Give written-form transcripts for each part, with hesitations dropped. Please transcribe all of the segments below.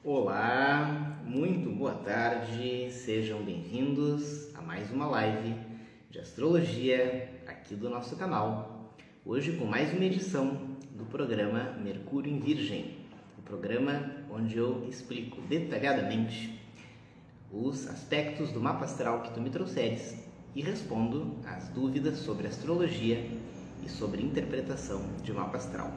Olá, muito boa tarde, sejam bem-vindos a mais uma live de astrologia aqui do nosso canal. Hoje com mais uma edição do programa Mercúrio em Virgem, o programa onde eu explico detalhadamente os aspectos do mapa astral que tu me trouxeres e respondo às dúvidas sobre astrologia e sobre interpretação de mapa astral.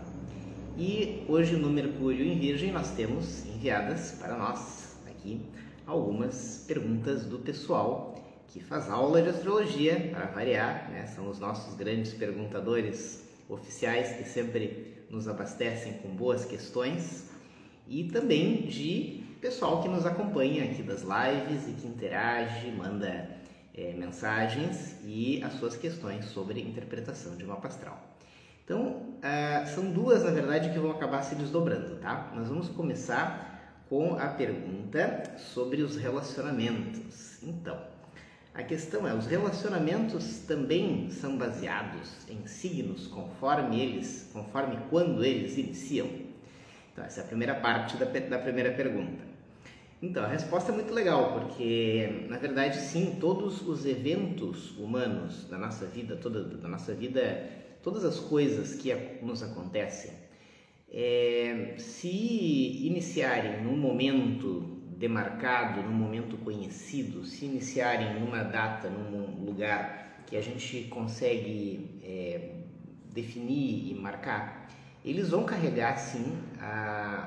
E hoje no Mercúrio em Virgem nós temos enviadas para nós aqui algumas perguntas do pessoal que faz aula de astrologia, para variar, né? São os nossos grandes perguntadores oficiais que sempre nos abastecem com boas questões, e também de pessoal que nos acompanha aqui das lives e que interage, manda mensagens e as suas questões sobre interpretação de mapa astral. Então, são duas, na verdade, que vão acabar se desdobrando, tá? Nós vamos começar com a pergunta sobre os relacionamentos. Então, a questão é, os relacionamentos também são baseados em signos conforme quando eles iniciam? Então, essa é a primeira parte da primeira pergunta. Então, a resposta é muito legal, porque, na verdade, sim, todos os eventos humanos da nossa vida, todas as coisas que nos acontecem, se iniciarem num momento demarcado, num momento conhecido, se iniciarem numa data, num lugar que a gente consegue definir e marcar, eles vão carregar, sim,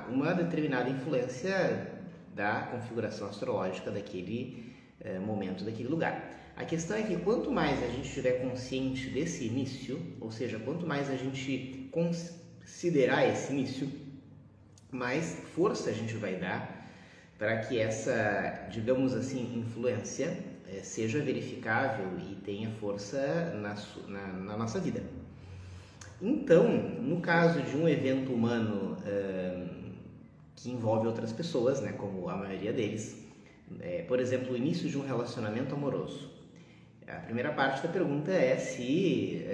uma determinada influência da configuração astrológica daquele momento, daquele lugar. A questão é que quanto mais a gente estiver consciente desse início, ou seja, quanto mais a gente considerar esse início, mais força a gente vai dar para que essa, digamos assim, influência seja verificável e tenha força na nossa vida. Então, no caso de um evento humano que envolve outras pessoas, né, como a maioria deles, por exemplo, o início de um relacionamento amoroso. A primeira parte da pergunta é se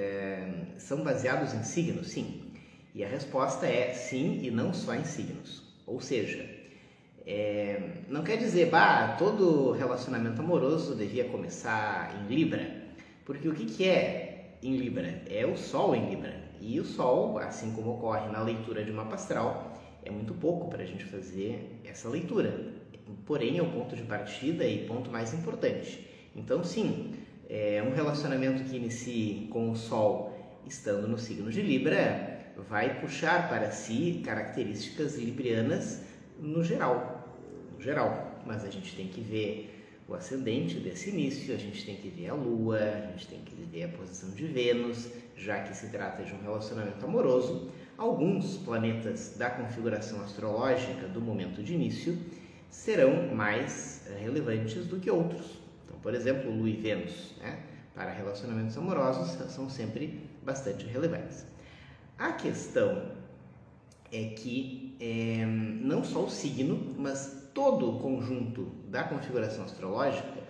são baseados em signos. Sim. E a resposta é sim, e não só em signos. Ou seja, não quer dizer, todo relacionamento amoroso devia começar em Libra, porque o que é em Libra? É o Sol em Libra. E o Sol, assim como ocorre na leitura de mapa astral, é muito pouco para a gente fazer essa leitura. Porém, é o ponto de partida e ponto mais importante. Então, sim, um relacionamento que inicie com o Sol estando no signo de Libra vai puxar para si características librianas no geral. Mas a gente tem que ver o ascendente desse início, a gente tem que ver a Lua, a gente tem que ver a posição de Vênus, já que se trata de um relacionamento amoroso. Alguns planetas da configuração astrológica do momento de início serão mais relevantes do que outros. Então, por exemplo, Lua e Vênus, né, para relacionamentos amorosos, são sempre bastante relevantes. A questão é que não só o signo, mas todo o conjunto da configuração astrológica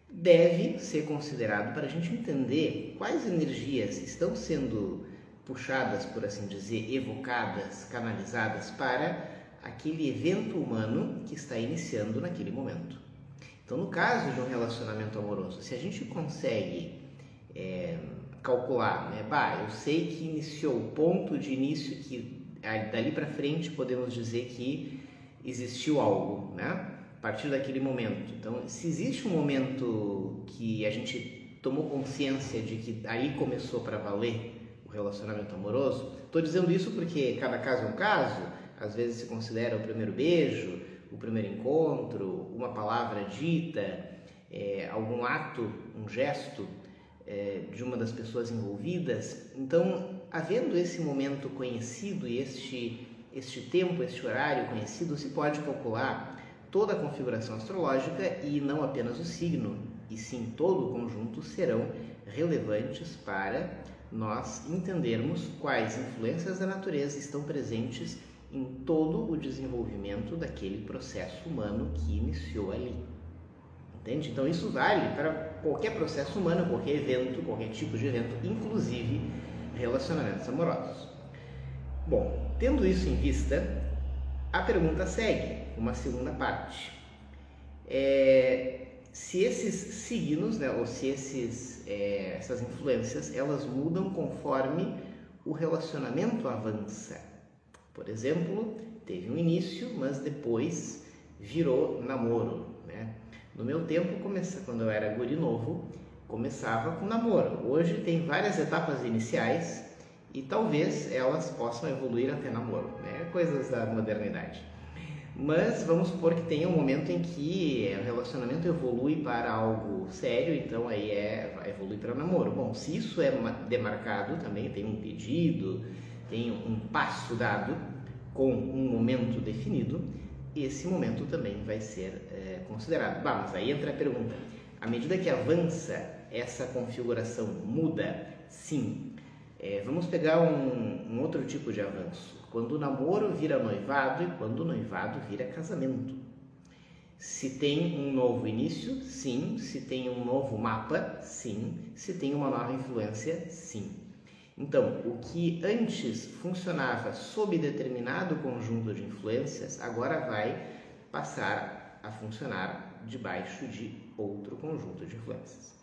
deve ser considerado para a gente entender quais energias estão sendo puxadas, por assim dizer, evocadas, canalizadas para aquele evento humano que está iniciando naquele momento. Então, no caso de um relacionamento amoroso, se a gente consegue calcular, né, eu sei que iniciou o ponto de início que dali para frente podemos dizer que existiu algo, né, a partir daquele momento. Então, se existe um momento que a gente tomou consciência de que aí começou para valer o relacionamento amoroso, estou dizendo isso porque cada caso é um caso. Às vezes se considera o primeiro beijo, o primeiro encontro, uma palavra dita, algum ato, um gesto de uma das pessoas envolvidas. Então, havendo esse momento conhecido e este tempo, este horário conhecido, se pode calcular toda a configuração astrológica e não apenas o signo, e sim todo o conjunto serão relevantes para nós entendermos quais influências da natureza estão presentes em todo o desenvolvimento daquele processo humano que iniciou ali. Entende? Então isso vale para qualquer processo humano, qualquer evento, qualquer tipo de evento, inclusive relacionamentos amorosos. Bom, tendo isso em vista, A pergunta segue, uma segunda parte. Se esses signos, né, ou se essas influências, elas mudam conforme o relacionamento avança. Por exemplo, teve um início, mas depois virou namoro, né? No meu tempo, quando eu era guri novo, começava com namoro. Hoje tem várias etapas iniciais e talvez elas possam evoluir até namoro, né? Coisas da modernidade. Mas vamos supor que tenha um momento em que o relacionamento evolui para algo sério, então aí evolui para namoro. Bom, se isso é demarcado também, tem um pedido, tem um passo dado com um momento definido, esse momento também vai ser considerado. Mas aí entra a pergunta, à medida que avança, essa configuração muda? Sim. Vamos pegar um outro tipo de avanço. Quando o namoro vira noivado e quando o noivado vira casamento. Se tem um novo início, sim. Se tem um novo mapa, sim. Se tem uma nova influência, sim. Então, o que antes funcionava sob determinado conjunto de influências, agora vai passar a funcionar debaixo de outro conjunto de influências.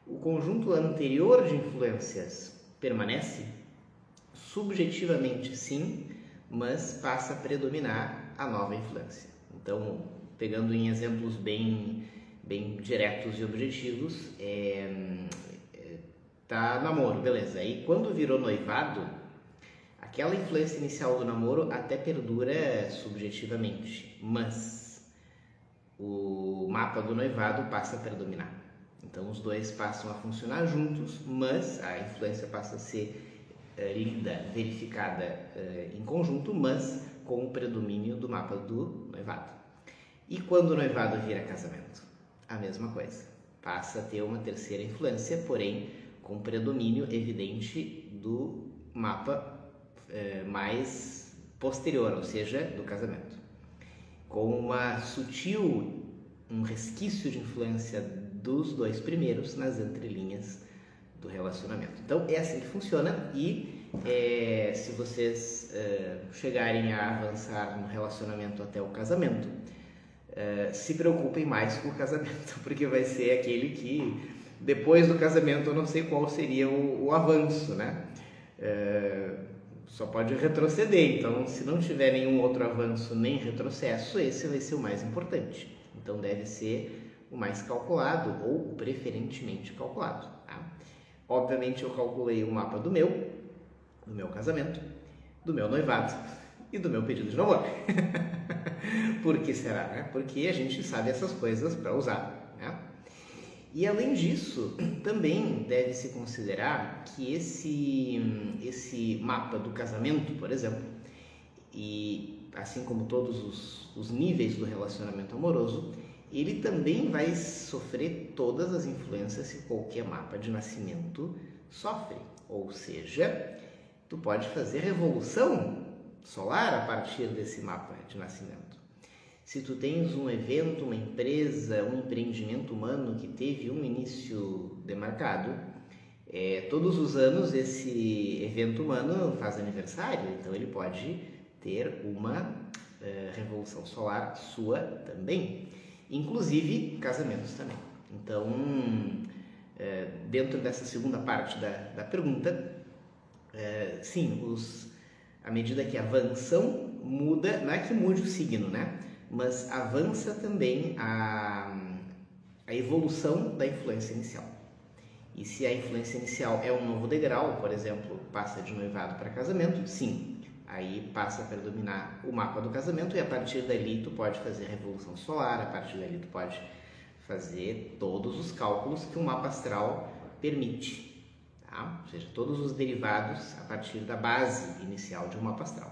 O conjunto anterior de influências permanece? Subjetivamente sim, mas passa a predominar a nova influência. Então, pegando em exemplos bem diretos e objetivos, tá namoro, beleza. Aí quando virou noivado, aquela influência inicial do namoro até perdura subjetivamente, mas o mapa do noivado passa a predominar. Então os dois passam a funcionar juntos, mas a influência passa a ser lida, verificada em conjunto, mas com o predomínio do mapa do noivado. E quando o noivado vira casamento? A mesma coisa. Passa a ter uma terceira influência, porém com predomínio evidente do mapa mais posterior, ou seja, do casamento. Com um resquício de influência dos dois primeiros nas entrelinhas do relacionamento. Então é assim que funciona e se vocês chegarem a avançar no relacionamento até o casamento, se preocupem mais com o casamento, porque vai ser aquele que depois do casamento eu não sei qual seria o avanço, né? Só pode retroceder, então se não tiver nenhum outro avanço nem retrocesso, esse vai ser o mais importante. Então deve ser o mais calculado ou preferentemente calculado, tá? Obviamente eu calculei o mapa do meu casamento, do meu noivado e do meu pedido de namoro. Por que será, né? Porque a gente sabe essas coisas para usar, né? E além disso, também deve-se considerar que esse mapa do casamento, por exemplo, e assim como todos os níveis do relacionamento amoroso, ele também vai sofrer todas as influências que qualquer mapa de nascimento sofre. Ou seja, tu pode fazer revolução solar a partir desse mapa de nascimento. Se tu tens um evento, uma empresa, um empreendimento humano que teve um início demarcado, todos os anos esse evento humano faz aniversário, então ele pode ter uma revolução solar sua também. Inclusive casamentos também. Então, dentro dessa segunda parte da pergunta, sim, à medida que avançam, muda, não é que mude o signo, né? Mas avança também a evolução da influência inicial. E se a influência inicial é um novo degrau, por exemplo, passa de noivado para casamento, sim, aí passa a predominar o mapa do casamento e a partir dali tu pode fazer revolução solar, a partir dali tu pode fazer todos os cálculos que um mapa astral permite, tá? Ou seja, todos os derivados a partir da base inicial de um mapa astral.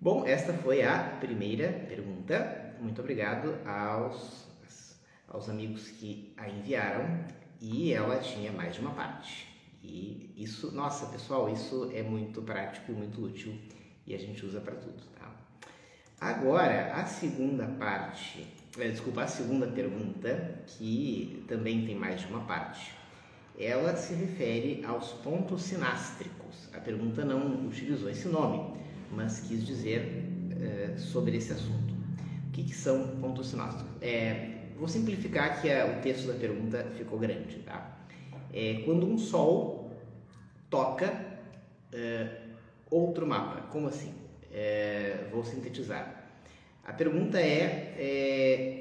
Bom, esta foi a primeira pergunta. Muito obrigado aos amigos que a enviaram e ela tinha mais de uma parte. E isso, nossa pessoal, isso é muito prático e muito útil e a gente usa para tudo, tá? Agora, a segunda pergunta, que também tem mais de uma parte, ela se refere aos pontos sinástricos. A pergunta não utilizou esse nome, mas quis dizer sobre esse assunto. O que são pontos sinósticos? Vou simplificar que o texto da pergunta ficou grande, tá? Quando um sol toca outro mapa. Como assim? Vou sintetizar. A pergunta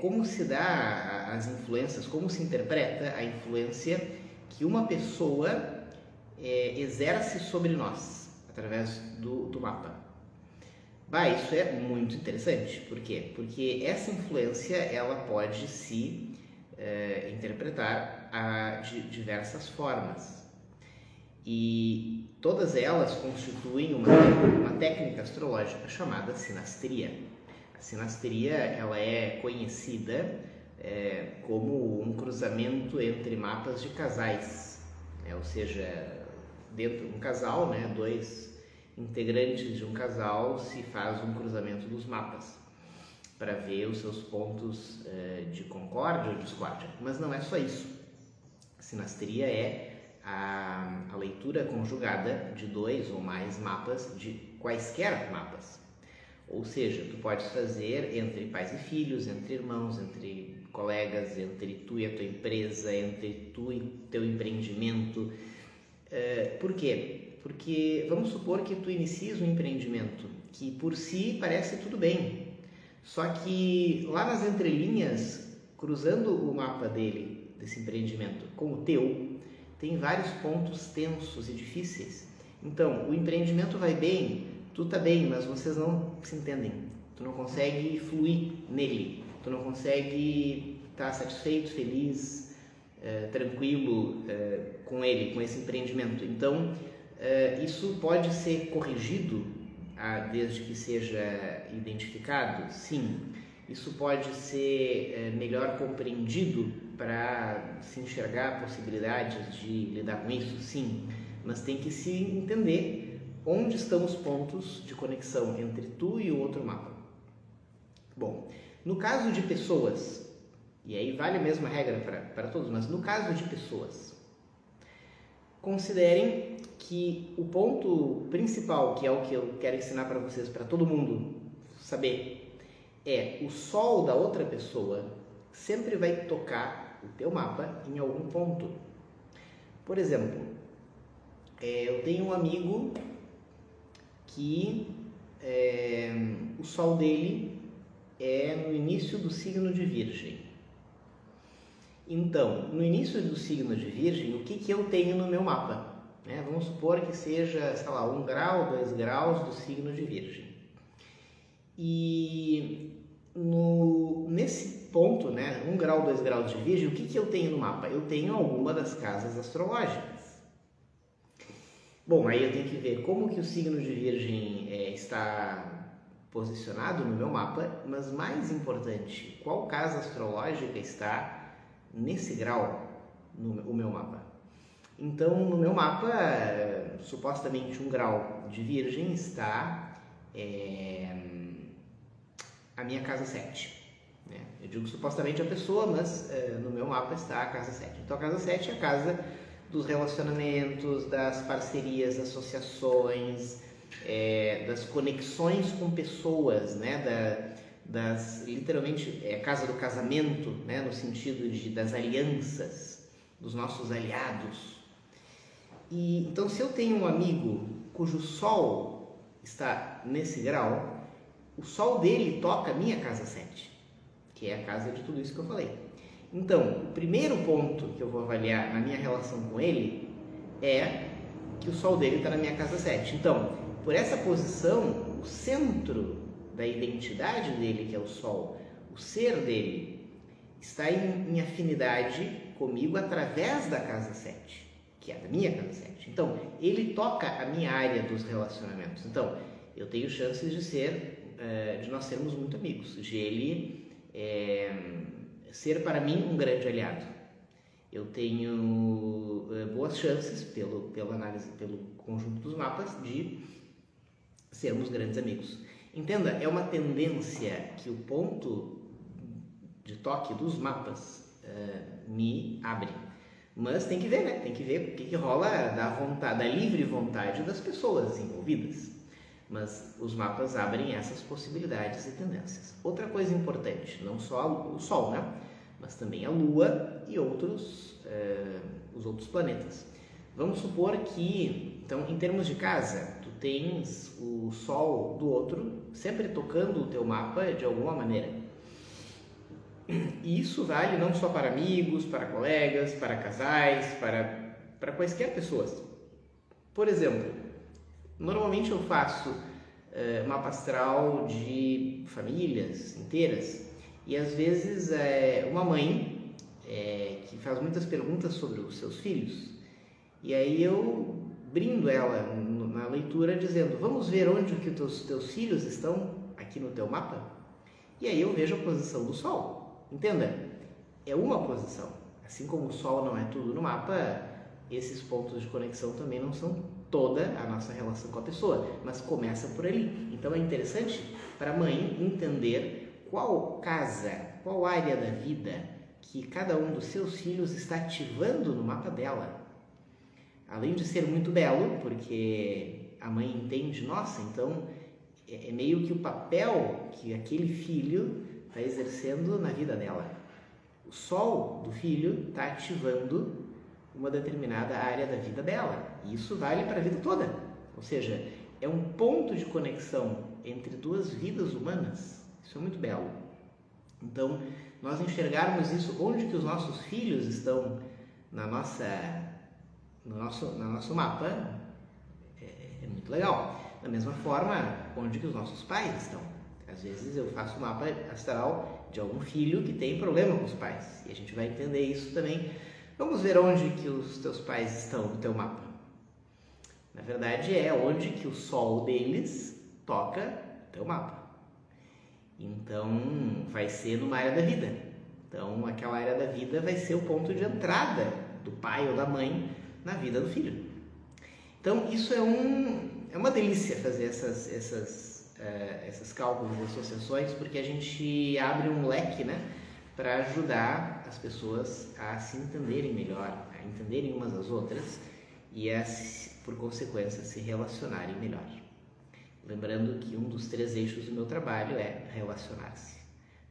como se dá as influências, como se interpreta a influência que uma pessoa exerce sobre nós, através do mapa. Isso é muito interessante. Por quê? Porque essa influência ela pode se interpretar de diversas formas. E todas elas constituem uma técnica astrológica chamada sinastria. A sinastria ela é conhecida como um cruzamento entre mapas de casais, ou seja, dentro de um casal, dois integrantes de um casal se faz um cruzamento dos mapas para ver os seus pontos de concórdia ou discórdia. Mas não é só isso. A sinastria é a leitura conjugada de 2 ou mais mapas, de quaisquer mapas. Ou seja, tu podes fazer entre pais e filhos, entre irmãos, entre colegas, entre tu e a tua empresa, entre tu e teu empreendimento. Por quê? Porque vamos supor que tu inicies um empreendimento que por si parece tudo bem, só que lá nas entrelinhas, cruzando o mapa desse empreendimento com o teu, tem vários pontos tensos e difíceis. Então, o empreendimento vai bem, tu tá bem, mas vocês não se entendem. Tu não consegue fluir nele, tu não consegue estar satisfeito, feliz, tranquilo com ele, com esse empreendimento. Então, isso pode ser corrigido desde que seja identificado? Sim. Isso pode ser melhor compreendido para se enxergar possibilidades de lidar com isso? Sim. Mas tem que se entender onde estão os pontos de conexão entre tu e o outro mapa. Bom, no caso de pessoas, e aí vale a mesma regra para todos, mas no caso de pessoas, considerem que o ponto principal, que é o que eu quero ensinar para vocês, para todo mundo saber, o sol da outra pessoa sempre vai tocar o teu mapa em algum ponto. Por exemplo, eu tenho um amigo que o sol dele é no início do signo de Virgem. Então, no início do signo de Virgem, o que eu tenho no meu mapa? Vamos supor que seja, 1 grau, 2 graus do signo de Virgem. E nesse ponto, 1 grau, 2 graus de Virgem, o que eu tenho no mapa? Eu tenho alguma das casas astrológicas. Bom, aí eu tenho que ver como que o signo de Virgem está posicionado no meu mapa, mas mais importante, qual casa astrológica está nesse grau no meu mapa. Então, no meu mapa, supostamente 1 grau de Virgem está a minha casa 7. Eu digo supostamente a pessoa, mas no meu mapa está a casa 7. Então, a casa 7 é a casa dos relacionamentos, das parcerias, associações, das conexões com pessoas, literalmente é a casa do casamento, no sentido das alianças, dos nossos aliados. E então, se eu tenho um amigo cujo sol está nesse grau, o sol dele toca a minha casa 7, que é a casa de tudo isso que eu falei. Então, o primeiro ponto que eu vou avaliar na minha relação com ele é que o sol dele está na minha casa 7. Então, por essa posição, o centro da identidade dele, que é o sol, o ser dele, está em afinidade comigo através da casa 7, que é da minha casa 7. Então, ele toca a minha área dos relacionamentos. Então, eu tenho chances de nós sermos muito amigos, de ele ser para mim um grande aliado. Eu tenho boas chances, pela análise, pelo conjunto dos mapas, de sermos grandes amigos. Entenda, é uma tendência que o ponto de toque dos mapas me abre. Mas tem que ver, Tem que ver o que rola da livre vontade das pessoas envolvidas. Mas os mapas abrem essas possibilidades e tendências. Outra coisa importante, não só o Sol, né? Mas também a Lua e os outros planetas. Vamos supor que, então, em termos de casa, tu tens o Sol do outro sempre tocando o teu mapa de alguma maneira. E isso vale não só para amigos, para colegas, para casais, para quaisquer pessoas. Por exemplo, normalmente eu faço mapa astral de famílias inteiras e às vezes uma mãe que faz muitas perguntas sobre os seus filhos e aí eu brindo ela na leitura dizendo: vamos ver onde que os teus filhos estão aqui no teu mapa? E aí eu vejo a posição do Sol. Entenda, é uma posição. Assim como o Sol não é tudo no mapa, esses pontos de conexão também não são toda a nossa relação com a pessoa, mas começa por ali. Então é interessante para a mãe entender qual casa, qual área da vida que cada um dos seus filhos está ativando no mapa dela. Além de ser muito belo, porque a mãe entende, nossa, então é meio que o papel que aquele filho está exercendo na vida dela. O Sol do filho está ativando uma determinada área da vida dela. E isso vale para a vida toda. Ou seja, é um ponto de conexão entre duas vidas humanas. Isso é muito belo. Então, nós enxergarmos isso, onde que os nossos filhos estão no nosso mapa, é muito legal. Da mesma forma, onde que os nossos pais estão. Às vezes eu faço um mapa astral de algum filho que tem problema com os pais. E a gente vai entender isso também. Vamos ver onde que os teus pais estão no teu mapa. Na verdade, é onde que o Sol deles toca o teu mapa. Então, vai ser numa área da vida. Então, aquela área da vida vai ser o ponto de entrada do pai ou da mãe na vida do filho. Então, isso é uma delícia fazer esses cálculos e associações, porque a gente abre um leque, né, para ajudar as pessoas a se entenderem melhor, a entenderem umas às outras e a, por consequência, se relacionarem melhor. Lembrando que um dos 3 eixos do meu trabalho é relacionar-se.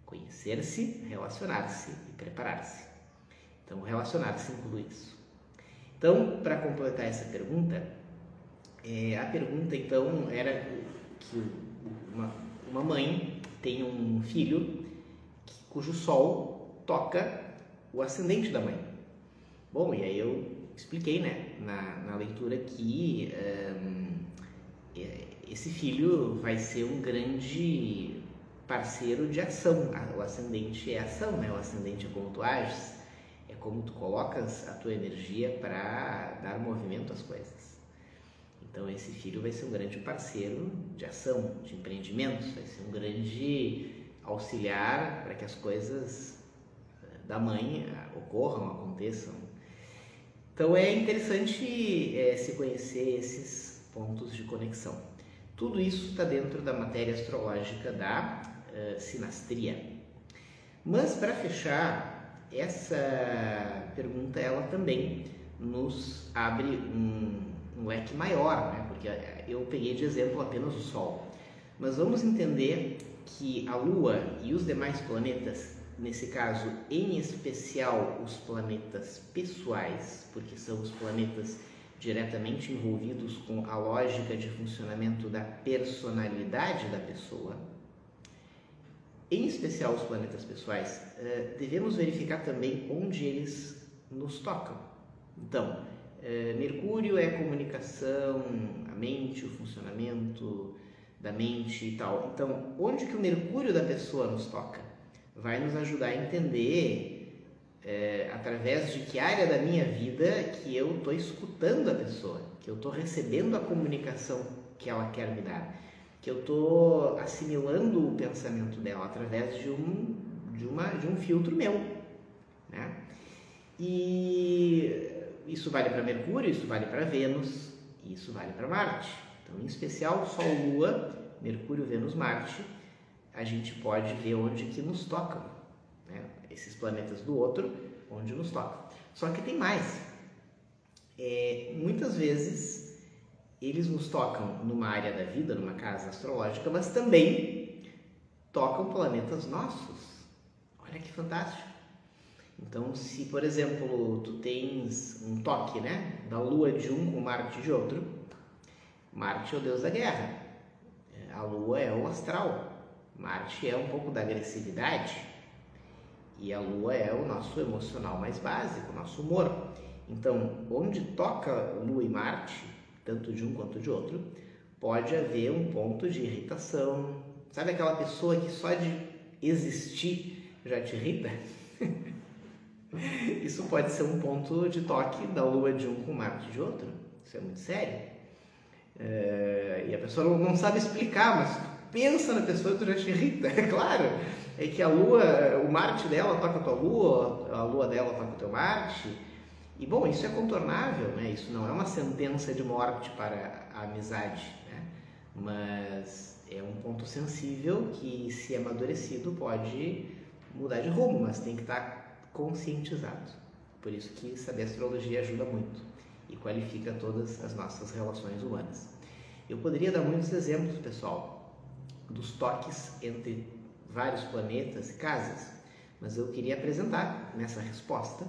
Conhecer-se, relacionar-se e preparar-se. Então, relacionar-se inclui isso. Então, para completar essa pergunta, a pergunta então era que uma mãe tem um filho cujo Sol toca o ascendente da mãe. Bom, e aí eu expliquei, né, na leitura que esse filho vai ser um grande parceiro de ação. O ascendente é ação, né? O ascendente é como tu ages, é como tu colocas a tua energia para dar movimento às coisas. Então esse filho vai ser um grande parceiro de ação, de empreendimentos, vai ser um grande auxiliar para que as coisas da mãe ocorram, aconteçam. Então é interessante se conhecer esses pontos de conexão. Tudo isso está dentro da matéria astrológica da sinastria. Mas para fechar, essa pergunta ela também nos abre um leque maior, né? Porque eu peguei de exemplo apenas o Sol. Mas vamos entender que a Lua e os demais planetas, nesse caso em especial os planetas pessoais, porque são os planetas diretamente envolvidos com a lógica de funcionamento da personalidade da pessoa, em especial os planetas pessoais, devemos verificar também onde eles nos tocam. Então, Mercúrio é a comunicação, a mente, o funcionamento da mente e tal. Então, onde que o Mercúrio da pessoa nos toca? Vai nos ajudar a entender através de que área da minha vida que eu estou escutando a pessoa, que eu estou recebendo a comunicação que ela quer me dar, que eu estou assimilando o pensamento dela através de um filtro meu, né? E isso vale para Mercúrio, isso vale para Vênus, e isso vale para Marte. Então, em especial, Sol, Lua, Mercúrio, Vênus, Marte, a gente pode ver onde que nos tocam, né? Esses planetas do outro, onde nos tocam. Só que tem mais. Muitas vezes eles nos tocam numa área da vida, numa casa astrológica, mas também tocam planetas nossos. Olha que fantástico! Então, se, por exemplo, tu tens um toque, né, da Lua de um com Marte de outro, Marte é o deus da guerra, a Lua é o astral, Marte é um pouco da agressividade e a Lua é o nosso emocional mais básico, o nosso humor. Então, onde toca Lua e Marte, tanto de um quanto de outro, pode haver um ponto de irritação. Sabe aquela pessoa que só de existir já te irrita? Isso pode ser um ponto de toque da Lua de um com Marte de outro. Isso é muito sério. E a pessoa não sabe explicar, mas pensa na pessoa e tu já te irrita. É claro, é que a Lua, o Marte dela toca a tua Lua, a Lua dela toca o teu Marte. E bom, isso é contornável, né? Isso não é uma sentença de morte para a amizade, né? Mas é um ponto sensível que, se amadurecido, pode mudar de rumo, mas tem que estar conscientizado. Por isso que saber astrologia ajuda muito e qualifica todas as nossas relações humanas. Eu poderia dar muitos exemplos, pessoal, dos toques entre vários planetas e casas, mas eu queria apresentar nessa resposta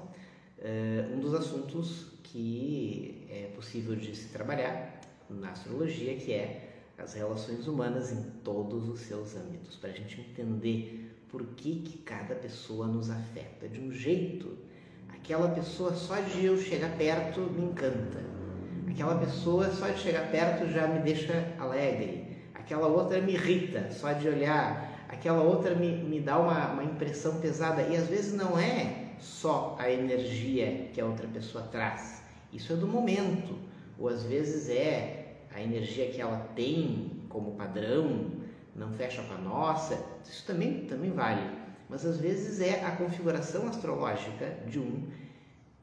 um dos assuntos que é possível de se trabalhar na astrologia, que é as relações humanas em todos os seus âmbitos, para a gente entender por que cada pessoa nos afeta de um jeito. Aquela pessoa, só de eu chegar perto, me encanta. Aquela pessoa, só de chegar perto, já me deixa alegre. Aquela outra me irrita, só de olhar. Aquela outra me dá uma impressão pesada. E às vezes não é só a energia que a outra pessoa traz. Isso é do momento. Ou às vezes é a energia que ela tem como padrão, não fecha com a nossa. Isso também vale. Mas às vezes é a configuração astrológica de um,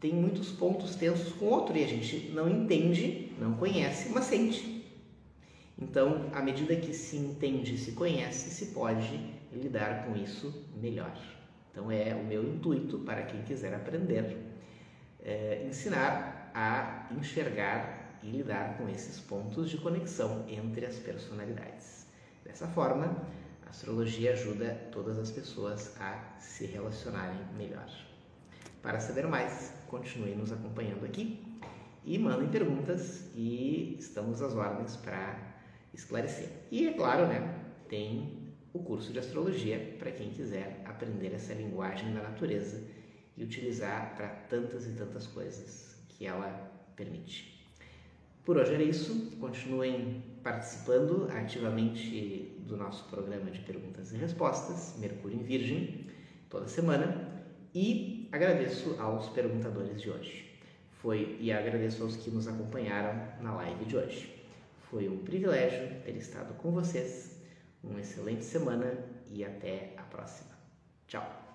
tem muitos pontos tensos com o outro e a gente não entende, não conhece, mas sente. Então, à medida que se entende e se conhece, se pode lidar com isso melhor. Então é o meu intuito para quem quiser aprender, ensinar a enxergar e lidar com esses pontos de conexão entre as personalidades. Dessa forma, a astrologia ajuda todas as pessoas a se relacionarem melhor. Para saber mais, continue nos acompanhando aqui e mandem perguntas e estamos às ordens para esclarecer. E é claro, né, tem o curso de astrologia para quem quiser aprender essa linguagem da natureza e utilizar para tantas e tantas coisas que ela permite. Por hoje era isso. Continuem participando ativamente do nosso programa de perguntas e respostas, Mercúrio em Virgem, toda semana. E agradeço aos perguntadores de hoje. E agradeço aos que nos acompanharam na live de hoje. Foi um privilégio ter estado com vocês. Uma excelente semana e até a próxima. Tchau!